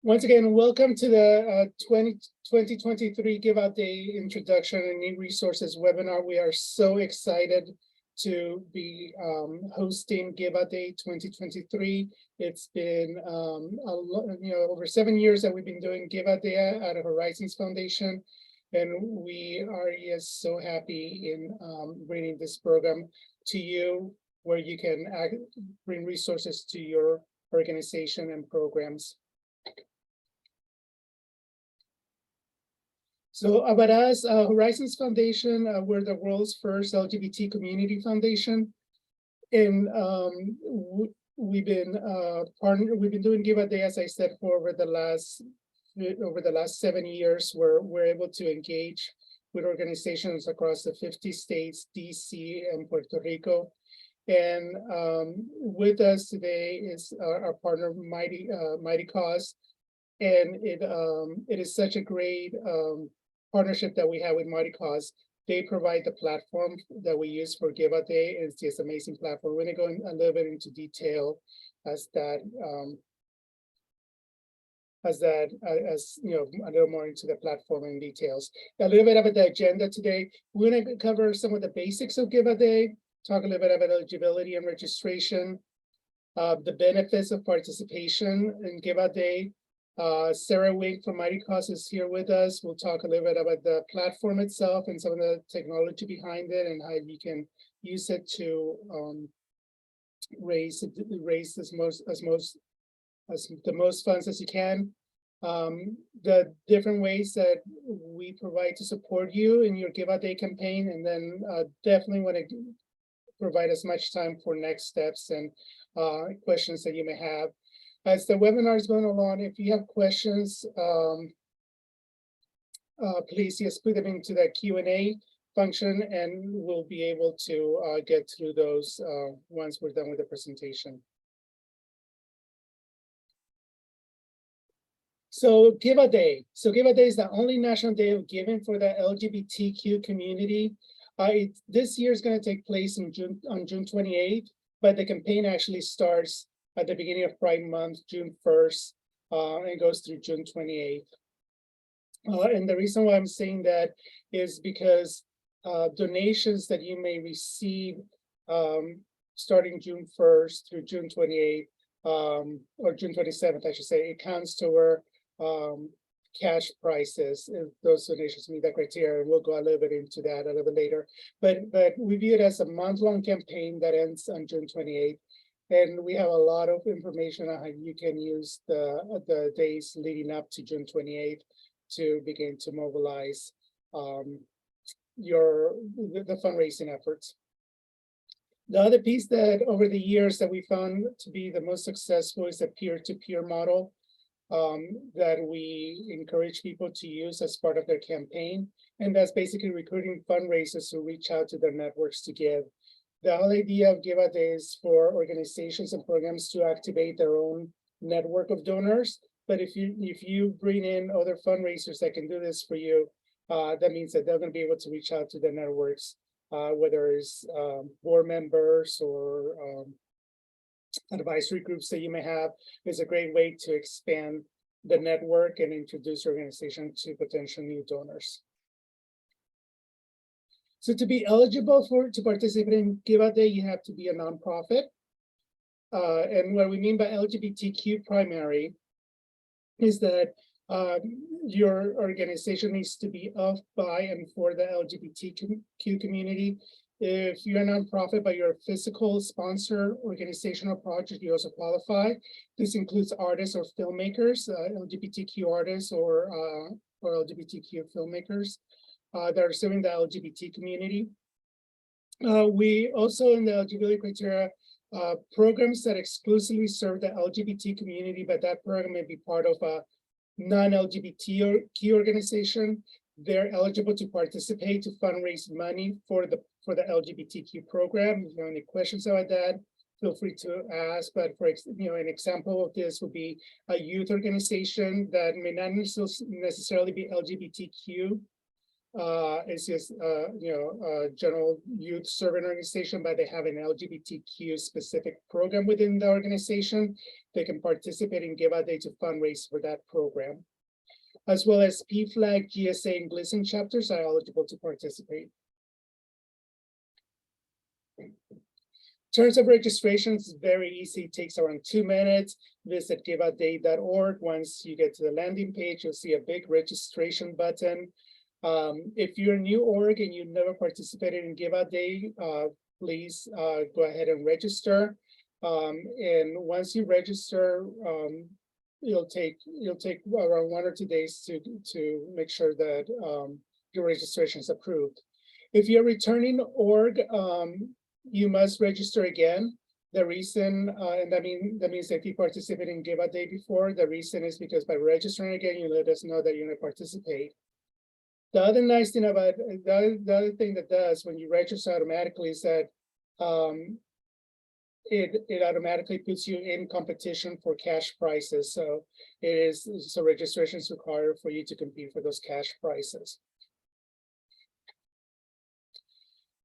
Once again, welcome to the 2023 Give Out Day Introduction and New Resources webinar. We are so excited to be hosting Give Out Day 2023. It's been over 7 years that we've been doing Give Out Day out of Horizons Foundation, and we are so happy in bringing this program to you, where you can bring resources to your organization and programs. So about us, Horizons Foundation, we're the world's first LGBT community foundation, and we've been doing Give a Day, as I said, for over the last 7 years, where we're able to engage with organizations across the 50 states, DC, and Puerto Rico. And with us today is our partner, Mighty Cause, and it is such a great partnership that we have with Mighty Cause. They provide the platform that we use for Give a Day. It's just amazing platform. We're going to go a little bit into detail as you know, a little more into the platform and details. A little bit about the agenda today. We're going to cover some of the basics of Give a Day, talk a little bit about eligibility and registration, the benefits of participation in Give a Day. Sarah Wink from Mighty Cause is here with us. We'll talk a little bit about the platform itself and some of the technology behind it and how you can use it to raise the most funds as you can. The different ways that we provide to support you in your Give a Day campaign, and then definitely want to provide as much time for next steps and questions that you may have. As the webinar is going along, if you have questions, please just put them into the Q&A function, and we'll be able to get through those once we're done with the presentation. So Give a Day. So Give a Day is the only national day of giving for the LGBTQ community. This year is going to take place on June 28th, but the campaign actually starts at the beginning of Pride Month, June 1st, and goes through June 28th. And the reason why I'm saying that is because donations that you may receive starting June 1st through June 28th, or June 27th, I should say, it counts toward cash prices if those donations meet that criteria. We'll go a little bit into that a little bit later. But we view it as a month-long campaign that ends on June 28th. And we have a lot of information on how you can use the days leading up to June 28th to begin to mobilize the fundraising efforts. The other piece that over the years that we found to be the most successful is a peer-to-peer model that we encourage people to use as part of their campaign. And that's basically recruiting fundraisers to reach out to their networks to give. The whole idea of Give a Day is for organizations and programs to activate their own network of donors. But if you bring in other fundraisers that can do this for you, that means that they're going to be able to reach out to their networks, whether it's board members or advisory groups that you may have. Is a great way to expand the network and introduce your organization to potential new donors. So to be eligible to participate in Give a Day, you have to be a nonprofit. And what we mean by LGBTQ primary is that your organization needs to be of, by, and for the LGBTQ community. If you're a nonprofit, but you're a physical sponsor, organization, or project, you also qualify. This includes artists or filmmakers, LGBTQ artists or LGBTQ filmmakers that are serving the LGBT community. We also, in the eligibility criteria, programs that exclusively serve the LGBT community, but that program may be part of a non-LGBTQ organization. They're eligible to participate to fundraise money for the LGBTQ program. If you have any questions about that, feel free to ask. But for an example of this would be a youth organization that may not necessarily be LGBTQ, It's just general youth serving organization, but they have an LGBTQ specific program within the organization. They can participate and give a day to fundraise for that program, as well as PFLAG, GSA, and GLSEN chapters are eligible to participate. Terms of registrations is very easy. It takes around 2 minutes. Visit giveaday.org. Once you get to the landing page, you'll see a big registration button. If you're a new org and you've never participated in Give a Day, please go ahead and register. And once you register, it'll take around 1 or 2 days to make sure that your registration is approved. If you're returning org, you must register again. The reason, and that means if you participated in Give a Day before, the reason is because by registering again, you let us know that you're going to participate. The other nice thing about the other thing that does when you register automatically is that it automatically puts you in competition for cash prizes. So registration is required for you to compete for those cash prizes.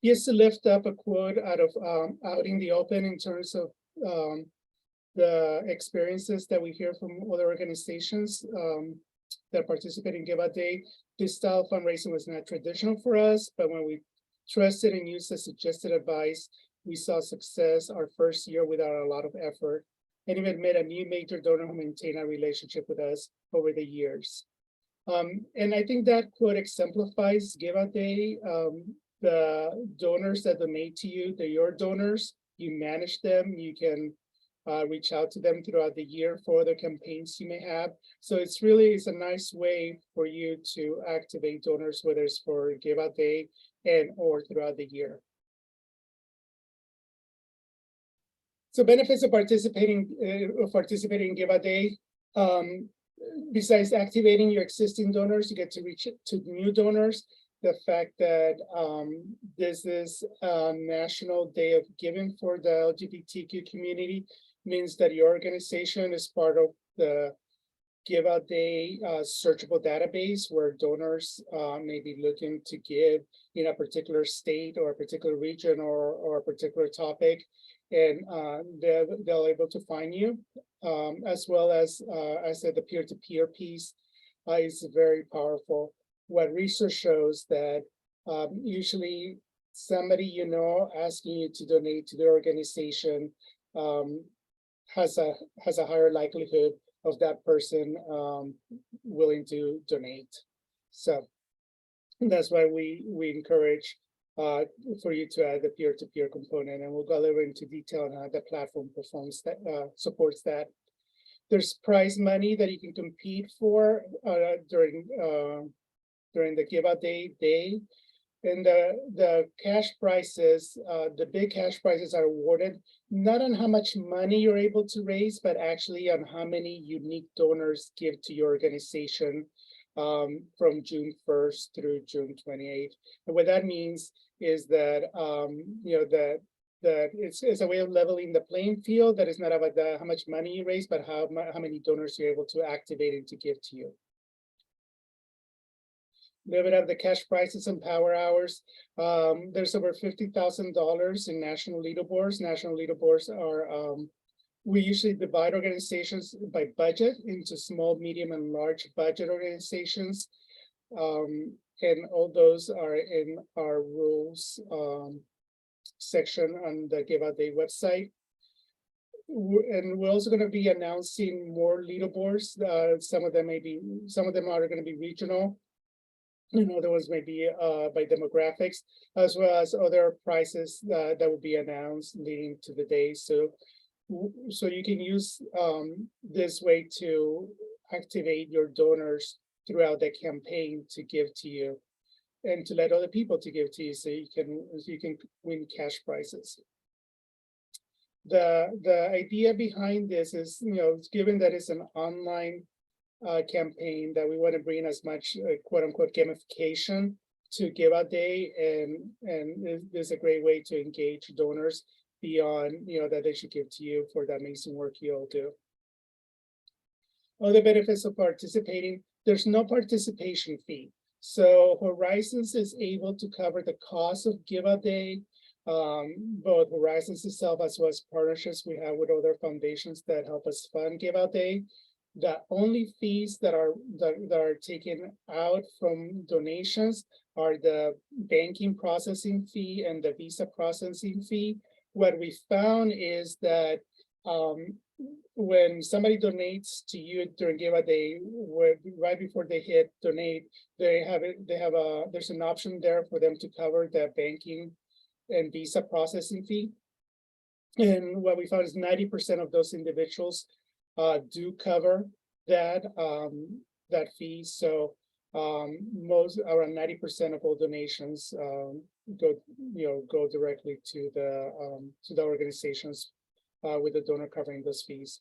Just to lift up a quote out of Out in the Open in terms of the experiences that we hear from other organizations that participate in Give a Day. This style of fundraising was not traditional for us, but when we trusted and used the suggested advice, we saw success our first year without a lot of effort, and even met a new major donor who maintained a relationship with us over the years. And I think that quote exemplifies Give a Day. The donors that donate to you, they're your donors. You manage them. You can reach out to them throughout the year for other campaigns you may have. So it's a nice way for you to activate donors, whether it's for Give a Day or throughout the year. So benefits of participating in Give a Day. Besides activating your existing donors, you get to reach to new donors. The fact that this is a National Day of Giving for the LGBTQ community means that your organization is part of the Give a Day searchable database where donors may be looking to give in a particular state or a particular region or a particular topic, and they'll able to find you, as well as I said, the peer-to-peer piece is very powerful. What research shows that usually somebody asking you to donate to their organization has a higher likelihood of that person willing to donate. So that's why we encourage for you to add the peer-to-peer component, and we'll go a little into detail on how the platform performs that supports that. There's prize money that you can compete for during the Give a Day, and the cash prizes, the big cash prizes are awarded not on how much money you're able to raise, but actually on how many unique donors give to your organization from June 1st through June 28th. And what that means is that that it's a way of leveling the playing field. That is not about how much money you raise, but how many donors you're able to activate and to give to you. A little bit of the cash prizes and power hours. There's over $50,000 in national leaderboards. National leaderboards are, we usually divide organizations by budget into small, medium, and large budget organizations. And all those are in our rules section on the Give a Day website. And we're also going to be announcing more leaderboards. Some of them are going to be regional. And other ones may be by demographics, as well as other prizes that will be announced leading to the day. So you can use this way to activate your donors throughout the campaign to give to you, and to let other people to give to you, so you can win cash prizes. The idea behind this is, given that it's an online campaign, that we want to bring as much quote unquote gamification to Give a Day, and there's a great way to engage donors beyond that they should give to you for the amazing work you all do. Other benefits of participating: there's no participation fee. So Horizons is able to cover the cost of Give a Day, both Horizons itself as well as partnerships we have with other foundations that help us fund Give a Day. The only fees that are taken out from donations are the banking processing fee and the visa processing fee. What we found is that when somebody donates to you during Give a Day, right before they hit donate, there's an option there for them to cover the banking and visa processing fee. And what we found is 90% of those individuals do cover that fee. So most around 90% of all donations go directly to the organizations with the donor covering those fees.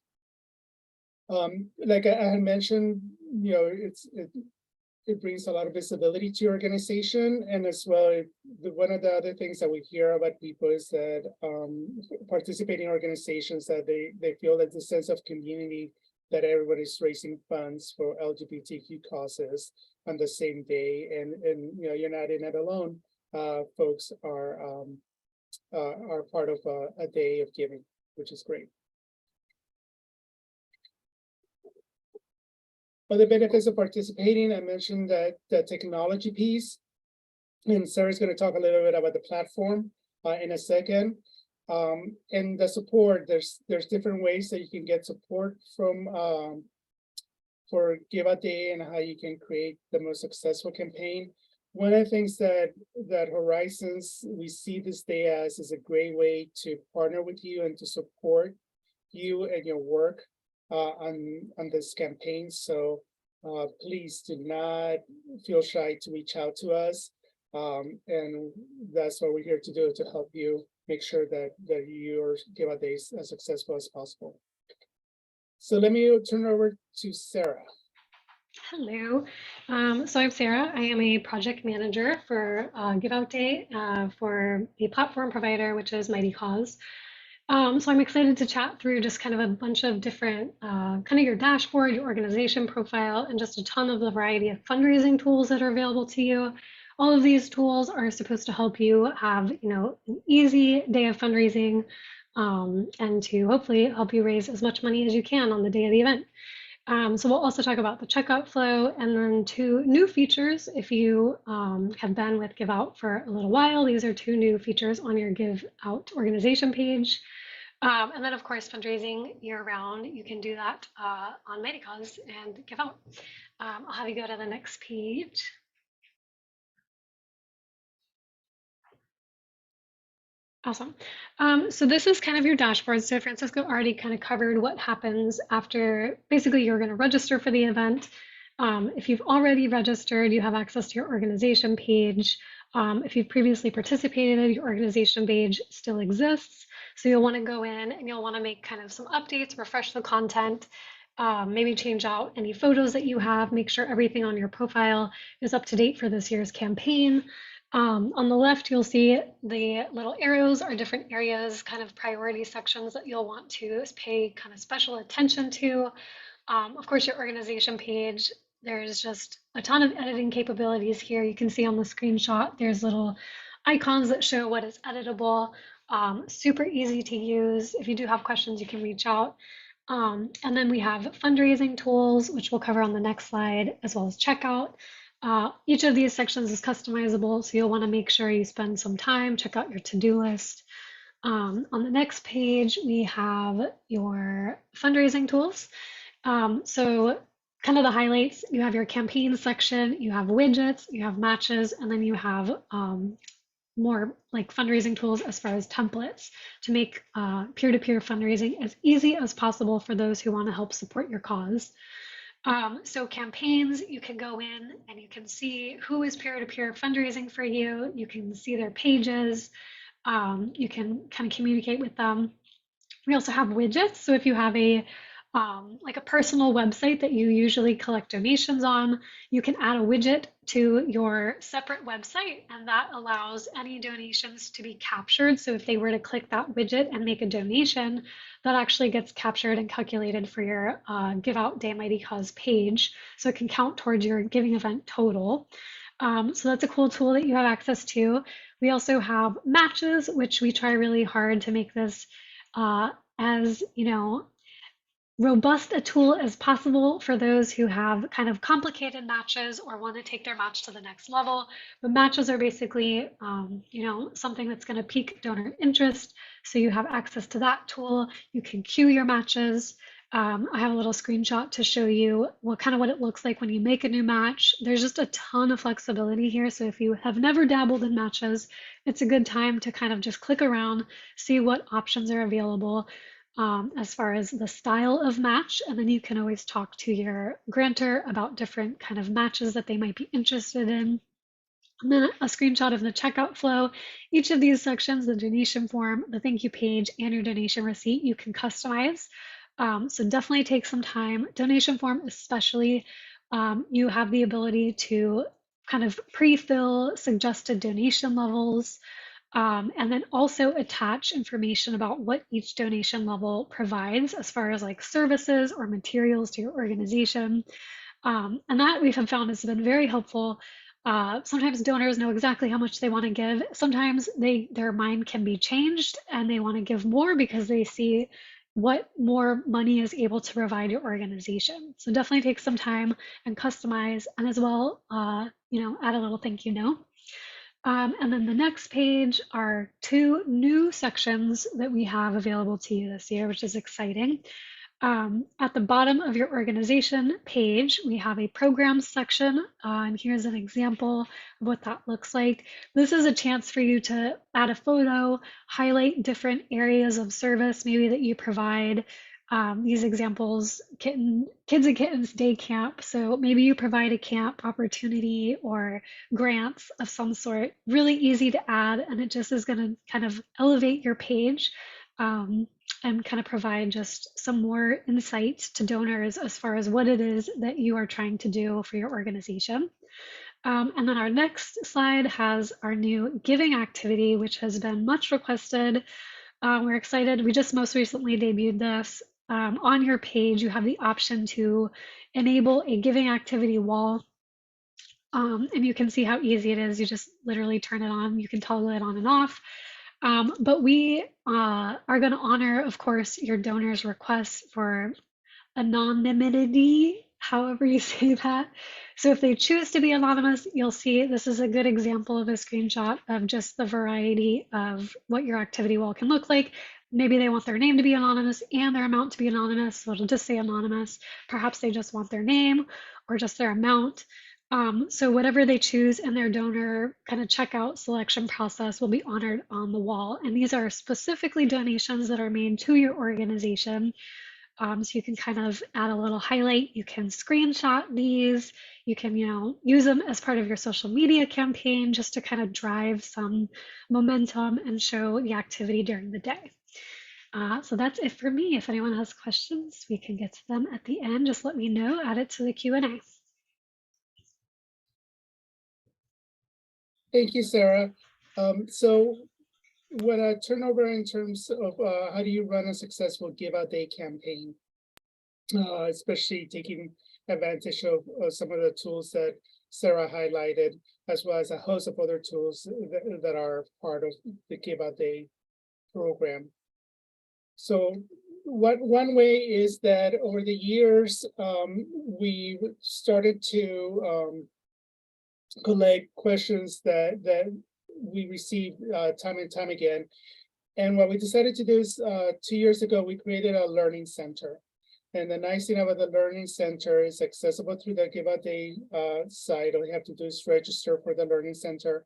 Like I had mentioned, it brings a lot of visibility to your organization, and as well, one of the other things that we hear about people is that participating organizations, that they feel that the sense of community, that everybody's raising funds for LGBTQ causes on the same day, and you're not in it alone. Folks are part of a day of giving, which is great. Other benefits of participating, I mentioned that the technology piece, and Sarah's going to talk a little bit about the platform in a second. And the support, there's different ways that you can get support from for Give a Day and how you can create the most successful campaign. One of the things that Horizons we see this day as is a great way to partner with you and to support you and your work on this campaign. So please do not feel shy to reach out to us. And that's what we're here to do, to help you make sure that your Give a Day is as successful as possible. So let me turn it over to Sarah. Hello. So I'm Sarah. I am a project manager for Give a Day for the platform provider, which is Mighty Cause. So I'm excited to chat through just kind of a bunch of different, kind of your dashboard, your organization profile, and just a ton of the variety of fundraising tools that are available to you. All of these tools are supposed to help you have, an easy day of fundraising, and to hopefully help you raise as much money as you can on the day of the event. So we'll also talk about the checkout flow, and then 2 new features. If you have been with Give Out for a little while, these are 2 new features on your Give Out organization page. And then, of course, fundraising year-round. You can do that on Mighty Cause and Give Out. I'll have you go to the next page. Awesome. So this is kind of your dashboard. So Francisco already kind of covered what happens after. Basically, you're going to register for the event. If you've already registered, you have access to your organization page. If you've previously participated, your organization page still exists. So you'll want to go in and you'll want to make kind of some updates, refresh the content, maybe change out any photos that you have, make sure everything on your profile is up to date for this year's campaign. On the left, you'll see the little arrows are different areas, kind of priority sections that you'll want to pay kind of special attention to. Of course, your organization page, there's just a ton of editing capabilities here. You can see on the screenshot, there's little icons that show what is editable, super easy to use. If you do have questions, you can reach out. And then we have fundraising tools, which we'll cover on the next slide, as well as checkout. Each of these sections is customizable, so you'll want to make sure you spend some time, check out your to-do list. On the next page, we have your fundraising tools. So kind of the highlights, you have your campaign section, you have widgets, you have matches, and then you have more like fundraising tools as far as templates to make peer-to-peer fundraising as easy as possible for those who want to help support your cause. So campaigns, you can go in and you can see who is peer-to-peer fundraising for you. You can see their pages. You can kind of communicate with them. We also have widgets. So if you have like a personal website that you usually collect donations on, you can add a widget to your separate website, and that allows any donations to be captured. So if they were to click that widget and make a donation, that actually gets captured and calculated for your Give Out Day Mighty Cause page. So it can count towards your giving event total. So that's a cool tool that you have access to. We also have matches, which we try really hard to make this as, robust a tool as possible for those who have kind of complicated matches or want to take their match to the next level. But matches are basically, something that's going to pique donor interest. So you have access to that tool. You can queue your matches. I have a little screenshot to show you what it looks like when you make a new match. There's just a ton of flexibility here. So if you have never dabbled in matches, it's a good time to kind of just click around, see what options are available as far as the style of match. And then you can always talk to your grantor about different kind of matches that they might be interested in. And then a screenshot of the checkout flow. Each of these sections, the donation form, the thank you page, and your donation receipt, you can customize. So definitely take some time. Donation form especially, you have the ability to kind of pre-fill suggested donation levels, and then also attach information about what each donation level provides as far as like services or materials to your organization. And that we have found has been very helpful. Sometimes donors know exactly how much they want to give. Sometimes their mind can be changed and they want to give more because they see what more money is able to provide your organization. So definitely take some time and customize, and as well, add a little thank you note. And then the next page are two new sections that we have available to you this year, which is exciting. At the bottom of your organization page, we have a programs section, and here's an example of what that looks like. This is a chance for you to add a photo, highlight different areas of service maybe that you provide. These examples, Kids and Kittens Day Camp. So maybe you provide a camp opportunity or grants of some sort. Really easy to add, and it just is going to kind of elevate your page. And kind of provide just some more insights to donors as far as what it is that you are trying to do for your organization. And then our next slide has our new giving activity, which has been much requested. We're excited. We just most recently debuted this. On your page, you have the option to enable a giving activity wall. And you can see how easy it is. You just literally turn it on. You can toggle it on and off. But we are going to honor, of course, your donors' requests for anonymity, however you say that. So if they choose to be anonymous, you'll see this is a good example of a screenshot of just the variety of what your activity wall can look like. Maybe they want their name to be anonymous and their amount to be anonymous, so it'll just say anonymous. Perhaps they just want their name or just their amount. So whatever they choose in their donor kind of checkout selection process will be honored on the wall. And these are specifically donations that are made to your organization. So you can kind of add a little highlight. You can screenshot these. You can, use them as part of your social media campaign just to kind of drive some momentum and show the activity during the day. So that's it for me. If anyone has questions, we can get to them at the end. Just let me know, add it to the Q&A. Thank you, Sarah. So when I turn over in terms of how do you run a successful Give Out Day campaign, especially taking advantage of some of the tools that Sarah highlighted, as well as a host of other tools that are part of the Give Out Day program. So one way is that over the years, we started to collect questions that we receive time and time again. And what we decided to do is 2 years ago, we created a learning center. And the nice thing about the learning center is accessible through the Give Out Day site. All you have to do is register for the learning center.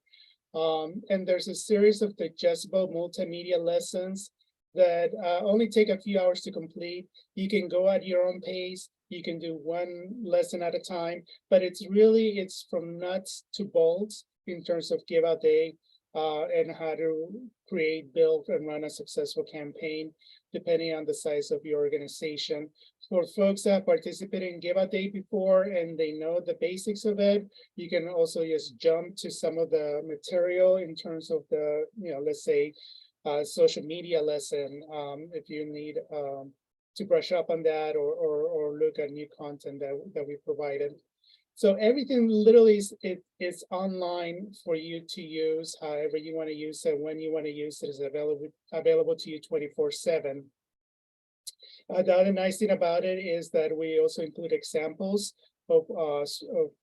And there's a series of digestible multimedia lessons that only take a few hours to complete. You can go at your own pace. You can do one lesson at a time, but it's from nuts to bolts in terms of Give Out Day and how to create, build, and run a successful campaign, depending on the size of your organization. For folks that participated in Give Out Day before and they know the basics of it, you can also just jump to some of the material in terms of the, let's say, social media lesson, if you need to brush up on that or look at new content that we provided. So everything literally is online for you to use, however you want to use it, when you want to use it, is available to you 24/7. The other nice thing about it is that we also include examples of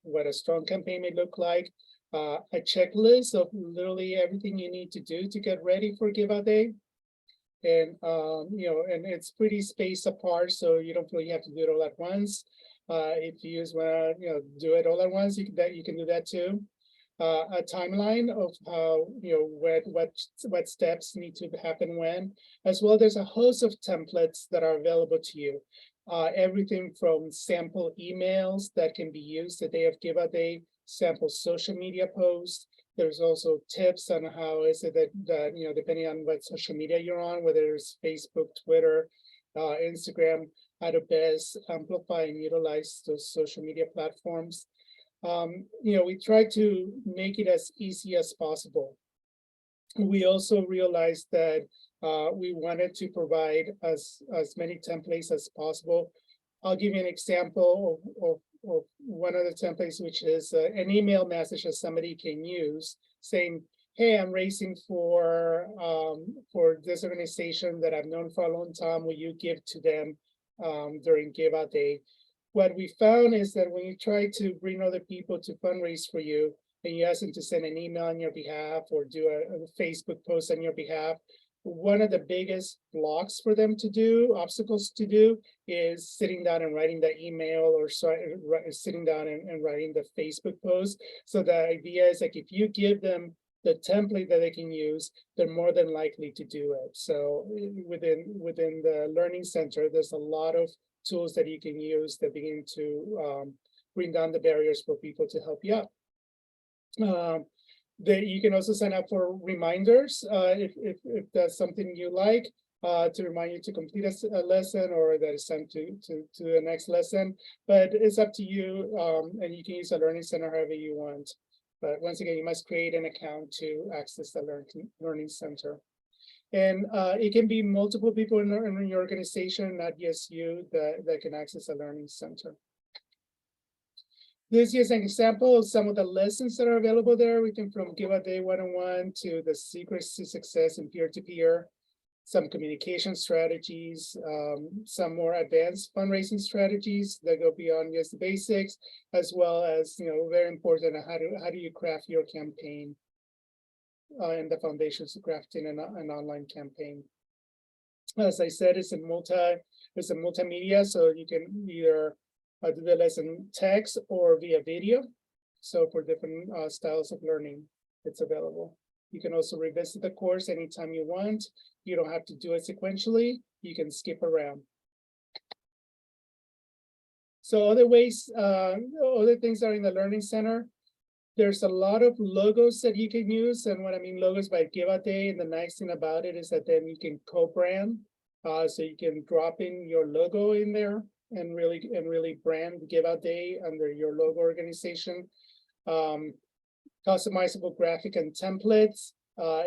what a strong campaign may look like, a checklist of literally everything you need to do to get ready for Give Out Day. And and it's pretty spaced apart, so you don't feel you have to do it all at once. If you just want to, do it all at once, you can do that too. A timeline of how, what steps need to happen when, as well. There's a host of templates that are available to you. Everything from sample emails that can be used the day of Give Out Day, sample social media posts. There's also tips on how is it that depending on what social media you're on, whether it's Facebook, Twitter, Instagram, how to best amplify and utilize those social media platforms. We try to make it as easy as possible. We also realized that we wanted to provide as many templates as possible. I'll give you an example of one of the templates, which is an email message that somebody can use saying, hey, I'm raising for this organization that I've known for a long time. Will you give to them during Give Out Day? What we found is that when you try to bring other people to fundraise for you, and you ask them to send an email on your behalf or do a Facebook post on your behalf, one of the biggest blocks for them to do, obstacles to do, is sitting down and writing the email, or sitting down and writing the Facebook post. So the idea is, like, if you give them the template that they can use, they're more than likely to do it. So within the Learning Center, there's a lot of tools that you can use that begin to bring down the barriers for people to help you out. You can also sign up for reminders if that's something you like, to remind you to complete a lesson, or that is sent to the next lesson. But it's up to you, and you can use the Learning Center however you want. But once again, you must create an account to access the Learning Center. And it can be multiple people in your organization, not just you, that can access the Learning Center. This is an example of some of the lessons that are available there. Everything from Give Out Day 101 to the secrets to success in peer-to-peer, some communication strategies, some more advanced fundraising strategies that go beyond just the basics, as well as, very important, how do you craft your campaign, and the foundations of crafting an online campaign. As I said, it's a multimedia, so you can either do the lesson text or via video. So for different styles of learning, it's available. You can also revisit the course anytime you want. You don't have to do it sequentially. You can skip around. So other ways, other things are in the Learning Center. There's a lot of logos that you can use. And what I mean logos by Give Out Day, and the nice thing about it is that then you can co-brand. So you can drop in your logo in there and really brand Give Out Day under your logo organization. Customizable graphic and templates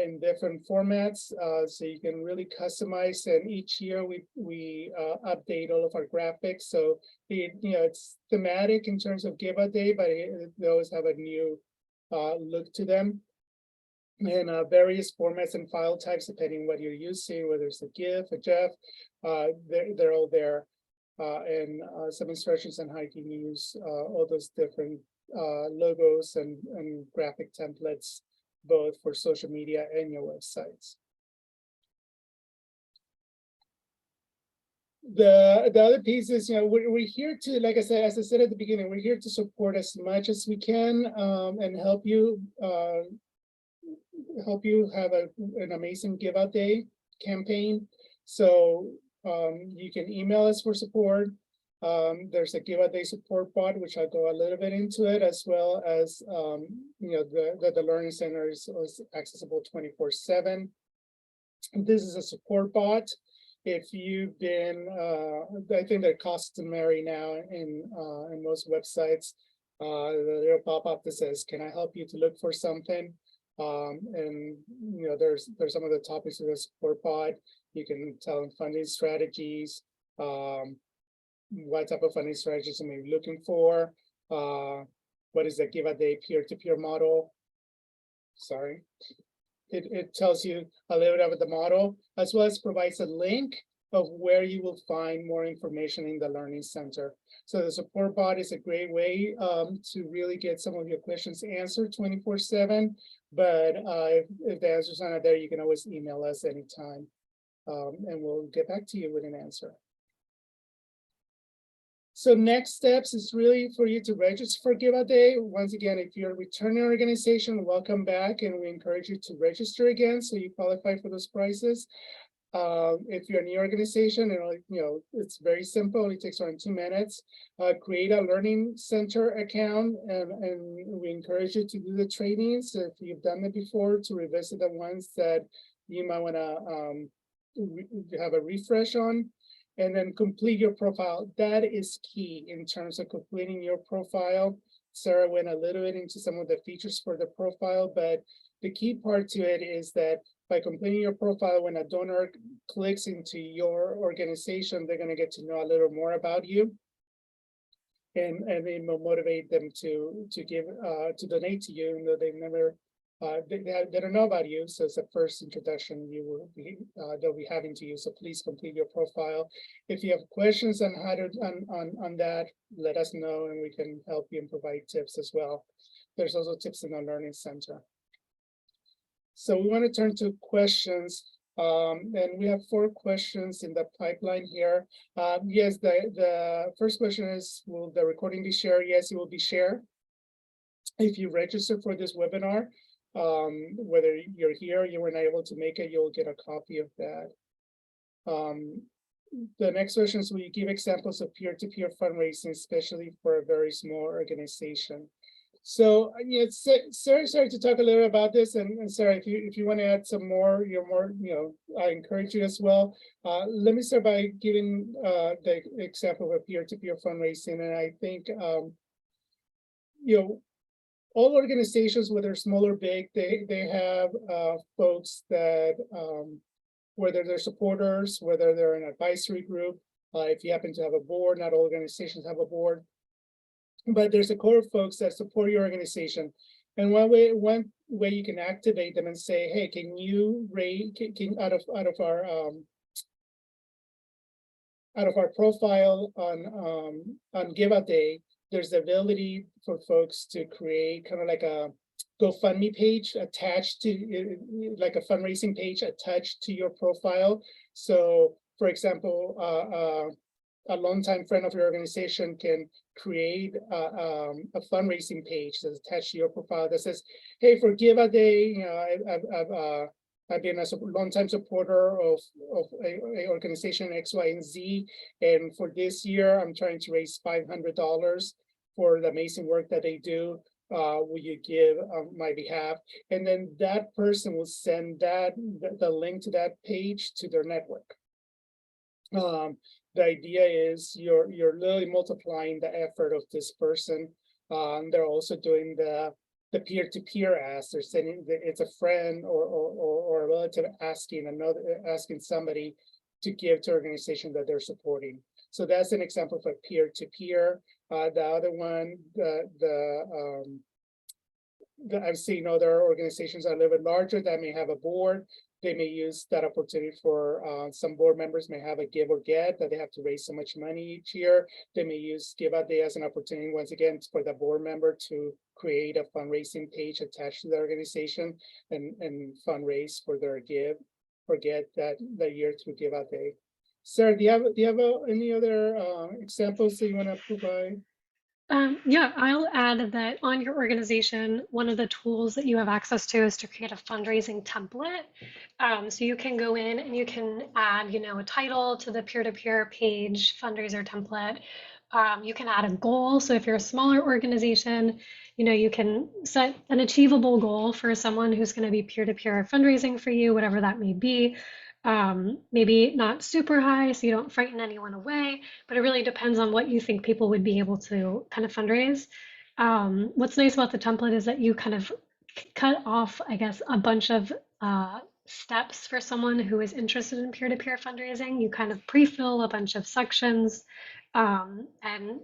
in different formats, so you can really customize. And each year we update all of our graphics, so it's thematic in terms of Give Out Day, but they always have a new look to them. And various formats and file types depending what you're using, whether it's a GIF, a JPEG, they're all there. And some instructions on how you can use all those different logos and graphic templates, both for social media and your websites. The other piece is, we're here to, like I said, as I said at the beginning, we're here to support as much as we can, and help you have an amazing Give Out Day campaign. So you can email us for support. There's a Give Out Day support bot, which I'll go a little bit into it, as well as the Learning Center is accessible 24/7. This is a support bot. If you've been, I think they're customary now in most websites, the little pop-up that says, "Can I help you to look for something?" And there's some of the topics of the support bot. You can tell them funding strategies, what type of funding strategies you may be looking for, what is the Give a Day peer-to-peer model. Sorry. It tells you a little bit about the model, as well as provides a link of where you will find more information in the Learning Center. So the support bot is a great way to really get some of your questions answered 24/7. But if the answers are not there, you can always email us anytime, and we'll get back to you with an answer. So next steps is really for you to register for Give a Day. Once again, if you're a returning organization, welcome back, and we encourage you to register again so you qualify for those prizes. If you're a new organization, it's very simple. It takes around 2 minutes. Create a Learning Center account, and we encourage you to do the trainings if you've done it before, to revisit the ones that you might want to have a refresh on. And then complete your profile. That is key in terms of completing your profile. Sarah went a little bit into some of the features for the profile, but the key part to it is that by completing your profile, when a donor clicks into your organization, they're going to get to know a little more about you. And it will motivate them to give to donate to you, even though they've never they don't know about you. So it's the first introduction they'll be having to you. So please complete your profile. If you have questions on how to on that, let us know, and we can help you and provide tips as well. There's also tips in the Learning Center. So we want to turn to questions. And we have 4 questions in the pipeline here. Yes, the first question is, will the recording be shared? Yes, it will be shared. If you register for this webinar, whether you're here, you were not able to make it, you'll get a copy of that. The next question is, will you give examples of peer-to-peer fundraising, especially for a very small organization? So yeah, Sarah started to talk a little about this, and Sarah, if you want to add some more, I encourage you as well. Let me start by giving the example of a peer-to-peer fundraising, and I think all organizations, whether small or big, they have folks that whether they're supporters, whether they're an advisory group. If you happen to have a board, not all organizations have a board. But there's a core of folks that support your organization, and one way you can activate them and say, hey, can you rate out of our profile on Give a Day, there's the ability for folks to create kind of like a GoFundMe page attached to, like a fundraising page attached to your profile. So for example, a longtime friend of your organization can create a fundraising page that's attached to your profile that says, hey, for Give a Day, I've been a longtime supporter of a organization X, Y, and Z. And for this year, I'm trying to raise $500 for the amazing work that they do. Will you give on my behalf? And then that person will send the link to that page to their network. The idea is you're literally multiplying the effort of this person. They're also doing the peer-to-peer ask. They're sending it's a friend or a relative asking somebody to give to an organization that they're supporting. So that's an example for peer-to-peer. The other one, I've seen other organizations that are a little bit larger that may have a board. They may use that opportunity for some board members may have a give or get that they have to raise so much money each year. They may use Give a Day as an opportunity, once again, for the board member to create a fundraising page attached to the organization and fundraise for their give or get that year through Give a Day. Sarah, do you have any other examples that you want to provide? Yeah, I'll add that on your organization, one of the tools that you have access to is to create a fundraising template. So you can go in and you can add, a title to the peer-to-peer page fundraiser template. You can add a goal. So if you're a smaller organization, you can set an achievable goal for someone who's going to be peer-to-peer fundraising for you, whatever that may be. Maybe not super high, so you don't frighten anyone away, but it really depends on what you think people would be able to kind of fundraise. What's nice about the template is that you kind of cut off, I guess, a bunch of steps for someone who is interested in peer-to-peer fundraising. You kind of pre-fill a bunch of sections, and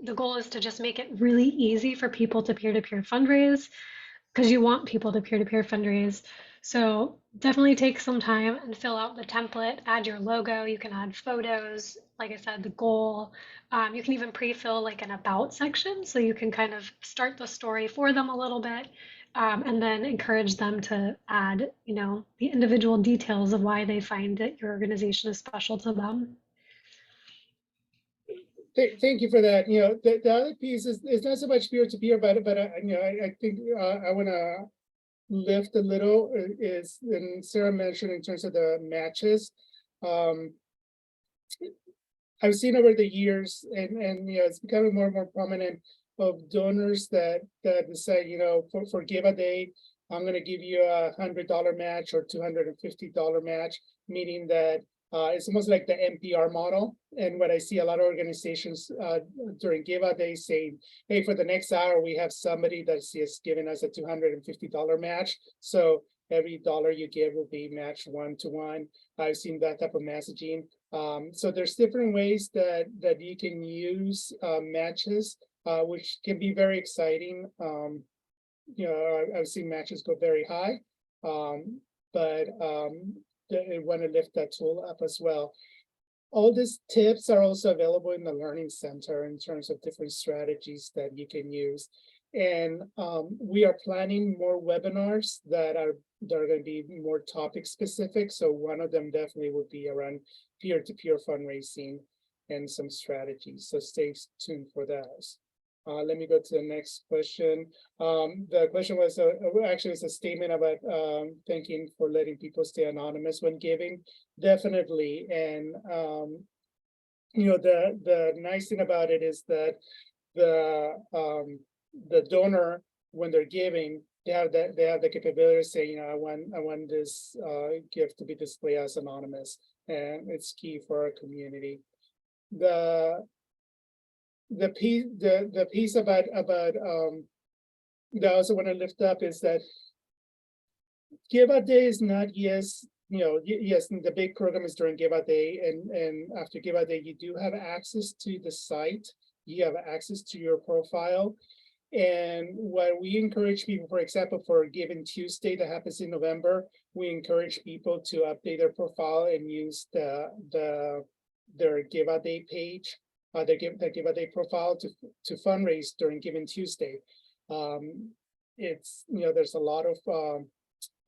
the goal is to just make it really easy for people to peer-to-peer fundraise because you want people to peer-to-peer fundraise. So definitely take some time and fill out the template, add your logo. You can add photos, like I said, the goal. You can even pre-fill like an about section so you can kind of start the story for them a little bit, and then encourage them to add, the individual details of why they find that your organization is special to them. Thank you for that. The other piece is not so much peer-to-peer, but I think I want to lift a little is, and Sarah mentioned in terms of the matches. I've seen over the years, and it's becoming more and more prominent, of donors that decide, for Give a Day, I'm going to give you $100 match or $250 match, meaning that it's almost like the NPR model. And what I see a lot of organizations during Give a Day saying, hey, for the next hour, we have somebody that's just giving us a $250 match. So every dollar you give will be matched 1-to-1. I've seen that type of messaging. So there's different ways that you can use matches, which can be very exciting. I've seen matches go very high, but I want to lift that tool up as well. All these tips are also available in the Learning Center in terms of different strategies that you can use. And we are planning more webinars that are going to be more topic specific. So one of them definitely would be around peer-to-peer fundraising and some strategies. So stay tuned for those. Let me go to the next question. The question was actually it's a statement about thanking for letting people stay anonymous when giving. Definitely, and the nice thing about it is that the donor, when they're giving, they have the capability of saying, I want this gift to be displayed as anonymous, and it's key for our community. The piece about that I also want to lift up is that Give a Day is not yes, the big program is during Give a Day, and after Give a Day, you do have access to the site, you have access to your profile. And what we encourage people, for example, for Giving Tuesday that happens in November, we encourage people to update their profile and use their Give a Day page, their Give a Day profile to fundraise during Giving Tuesday. It's there's a lot of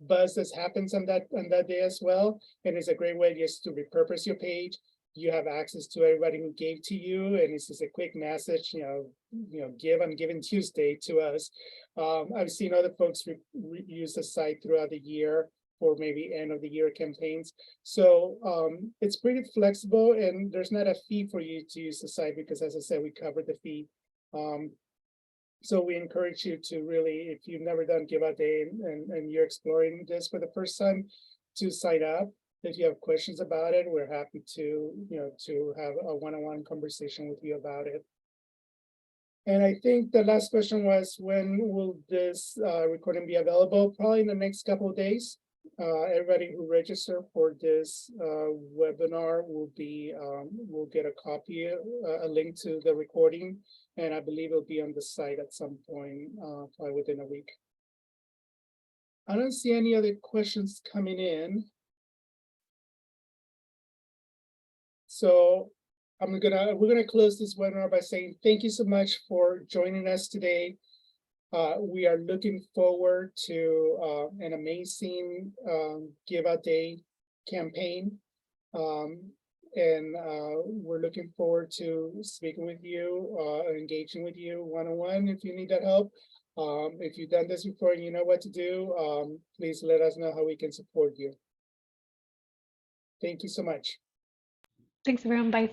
buzz that happens on that day as well, and it's a great way just to repurpose your page. You have access to everybody who gave to you, and it's just a quick message, give on Giving Tuesday to us. I've seen other folks use the site throughout the year for maybe end of the year campaigns. So it's pretty flexible, and there's not a fee for you to use the site because, as I said, we covered the fee. So we encourage you to really, if you've never done Give a Day and you're exploring this for the first time, to sign up. If you have questions about it, we're happy to, to have a one-on-one conversation with you about it. And I think the last question was, when will this recording be available? Probably in the next couple of days. Everybody who registered for this webinar will get a copy, a link to the recording, and I believe it'll be on the site at some point, probably within a week. I don't see any other questions coming in. So we're gonna close this webinar by saying thank you so much for joining us today. We are looking forward to an amazing Give a Day campaign. And we're looking forward to speaking with you, engaging with you one-on-one if you need that help. If you've done this before and you know what to do, please let us know how we can support you. Thank you so much. Thanks, everyone. Bye.